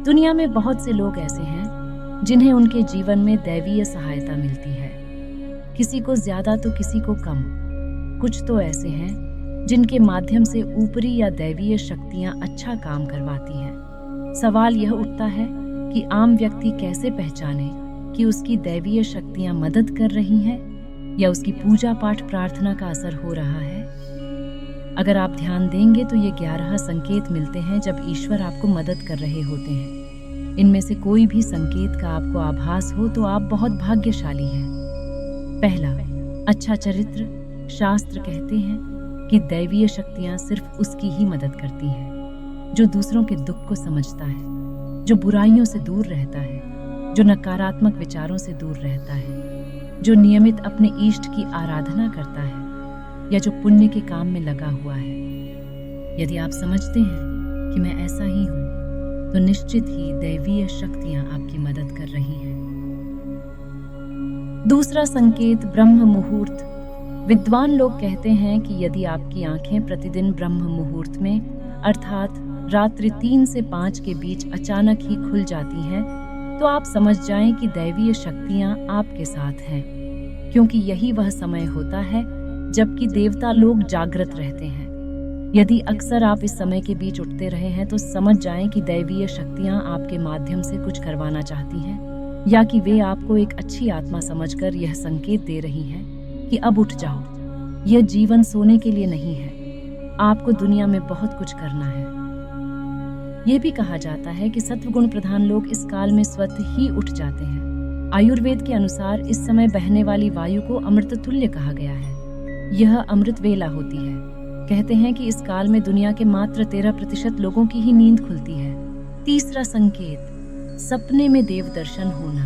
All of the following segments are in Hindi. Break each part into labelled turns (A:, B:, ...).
A: दुनिया में बहुत से लोग ऐसे हैं जिन्हें उनके जीवन में दैवीय सहायता मिलती है, किसी को ज्यादा तो किसी को कम। कुछ तो ऐसे हैं जिनके माध्यम से ऊपरी या दैवीय शक्तियां अच्छा काम करवाती हैं। सवाल यह उठता है कि आम व्यक्ति कैसे पहचाने कि उसकी दैवीय शक्तियां मदद कर रही हैं या उसकी पूजा पाठ प्रार्थना का असर हो रहा है। अगर आप ध्यान देंगे तो ये 11 संकेत मिलते हैं जब ईश्वर आपको मदद कर रहे होते हैं। इनमें से कोई भी संकेत का आपको आभास हो तो आप बहुत भाग्यशाली हैं। पहला, अच्छा चरित्र। शास्त्र कहते हैं कि दैवीय शक्तियां सिर्फ उसकी ही मदद करती हैं जो दूसरों के दुख को समझता है, जो बुराइयों से दूर रहता है, जो नकारात्मक विचारों से दूर रहता है, जो नियमित अपने इष्ट की आराधना करता है या जो पुण्य के काम में लगा हुआ है। यदि आप समझते हैं कि मैं ऐसा ही हूं, तो निश्चित ही दैवीय शक्तियां आपकी मदद कर रही हैं। दूसरा संकेत, ब्रह्म मुहूर्त। विद्वान लोग कहते हैं कि यदि आपकी आंखें प्रतिदिन ब्रह्म मुहूर्त में अर्थात रात्रि 3 से 5 के बीच अचानक ही खुल जाती हैं, तो आप समझ जाएं कि दैवीय शक्तियां आपके साथ हैं, क्योंकि यही वह समय होता है जबकि देवता लोग जागृत रहते हैं। यदि अक्सर आप इस समय के बीच उठते रहे हैं तो समझ जाएं कि दैवीय शक्तियां आपके माध्यम से कुछ करवाना चाहती हैं या कि वे आपको एक अच्छी आत्मा समझकर यह संकेत दे रही हैं कि अब उठ जाओ। यह जीवन सोने के लिए नहीं है, आपको दुनिया में बहुत कुछ करना है। यह भी कहा जाता है कि सत्वगुण प्रधान लोग इस काल में स्वतः ही उठ जाते हैं। आयुर्वेद के अनुसार इस समय बहने वाली वायु को अमृत तुल्य कहा गया है। यह अमृत वेला होती है। कहते हैं कि इस काल में दुनिया के मात्र 13% लोगों की ही नींद खुलती है। तीसरा संकेत, सपने में देव दर्शन होना।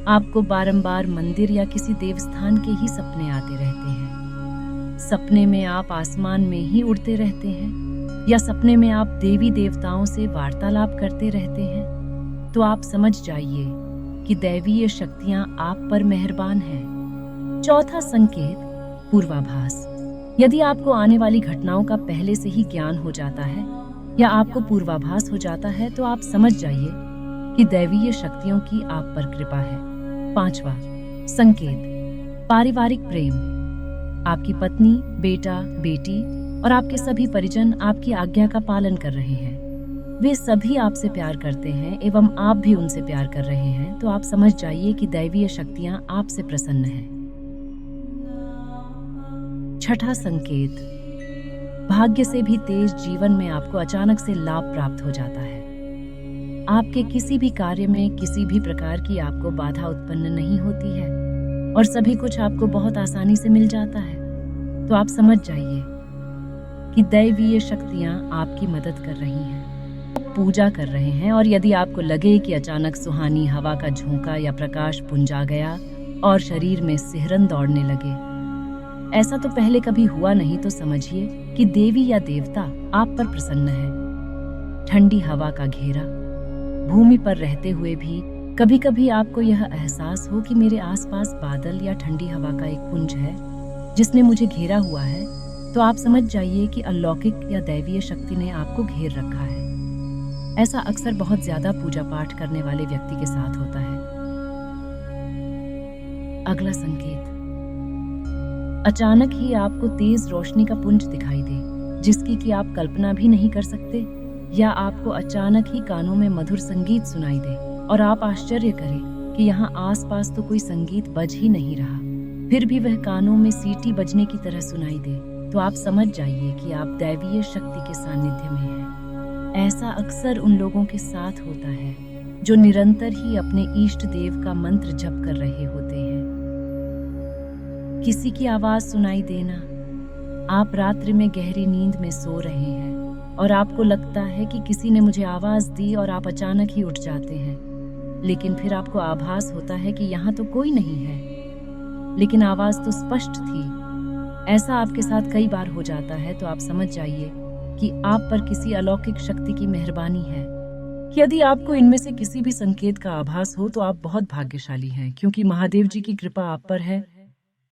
A: आपको बारंबार मंदिर या किसी देवस्थान के ही सपने आते रहते हैं। सपने में आप आसमान में ही उड़ते रहते हैं या सपने में आप देवी देवताओं से वार्तालाप करते रहते हैं, तो आप समझ जाइए कि दैवीय शक्तियां आप पर मेहरबान हैं। चौथा संकेत, पूर्वाभास। यदि आपको आने वाली घटनाओं का पहले से ही ज्ञान हो जाता है या आपको पूर्वाभास हो जाता है तो आप समझ जाइए कि दैवीय शक्तियों की आप पर कृपा है। पांचवा संकेत, पारिवारिक प्रेम। आपकी पत्नी, बेटा, बेटी और आपके सभी परिजन आपकी आज्ञा का पालन कर रहे हैं। वे सभी आपसे प्यार करते हैं एवं आप भी उनसे प्यार कर रहे हैं, तो आप समझ जाइए कि दैवीय शक्तियां आपसे प्रसन्न हैं। छठा संकेत, भाग्य से भी तेज जीवन में आपको अचानक से लाभ प्राप्त हो जाता है। आपके किसी भी कार्य में किसी भी प्रकार की आपको बाधा उत्पन्न नहीं होती है और सभी कुछ आपको बहुत आसानी से मिल जाता है, तो आप समझ जाइए कि दैवीय शक्तियां आपकी मदद कर रही हैं, पूजा कर रहे हैं। और यदि आपको लगे कि अचानक सुहानी हवा का झोंका या प्रकाश पुंज आ गया और शरीर में सिहरन दौड़ने लगे, ऐसा तो पहले कभी हुआ नहीं, तो समझिए कि देवी या देवता आप पर प्रसन्न है। ठंडी हवा का घेरा, भूमि पर रहते हुए भी कभी कभी आपको यह एहसास हो कि मेरे आसपास बादल या ठंडी हवा का एक पुंज है जिसने मुझे घेरा हुआ है, तो आप समझ जाइए कि अलौकिक या दैवीय शक्ति ने आपको घेर रखा है। ऐसा अक्सर बहुत ज्यादा पूजा पाठ करने वाले व्यक्ति के साथ होता है। अगला संकेत, अचानक ही आपको तेज रोशनी का पुंज दिखाई दे जिसकी कि आप कल्पना भी नहीं कर सकते, या आपको अचानक ही कानों में मधुर संगीत सुनाई दे और आप आश्चर्य करें कि यहाँ आसपास तो कोई संगीत बज ही नहीं रहा, फिर भी वह कानों में सीटी बजने की तरह सुनाई दे, तो आप समझ जाइए कि आप दैवीय शक्ति के सानिध्य में हैं। ऐसा अक्सर उन लोगों के साथ होता है जो निरंतर ही अपने इष्ट देव का मंत्र जप कर रहे होते हैं। किसी की आवाज सुनाई देना, आप रात्रि में गहरी नींद में सो रहे हैं और आपको लगता है कि किसी ने मुझे आवाज दी और आप अचानक ही उठ जाते हैं, लेकिन फिर आपको आभास होता है कि यहाँ तो कोई नहीं है, लेकिन आवाज तो स्पष्ट थी। ऐसा आपके साथ कई बार हो जाता है, तो आप समझ जाइए कि आप पर किसी अलौकिक शक्ति की मेहरबानी है। यदि आपको इनमें से किसी भी संकेत का आभास हो तो आप बहुत भाग्यशाली हैं, क्योंकि महादेव जी की कृपा आप पर है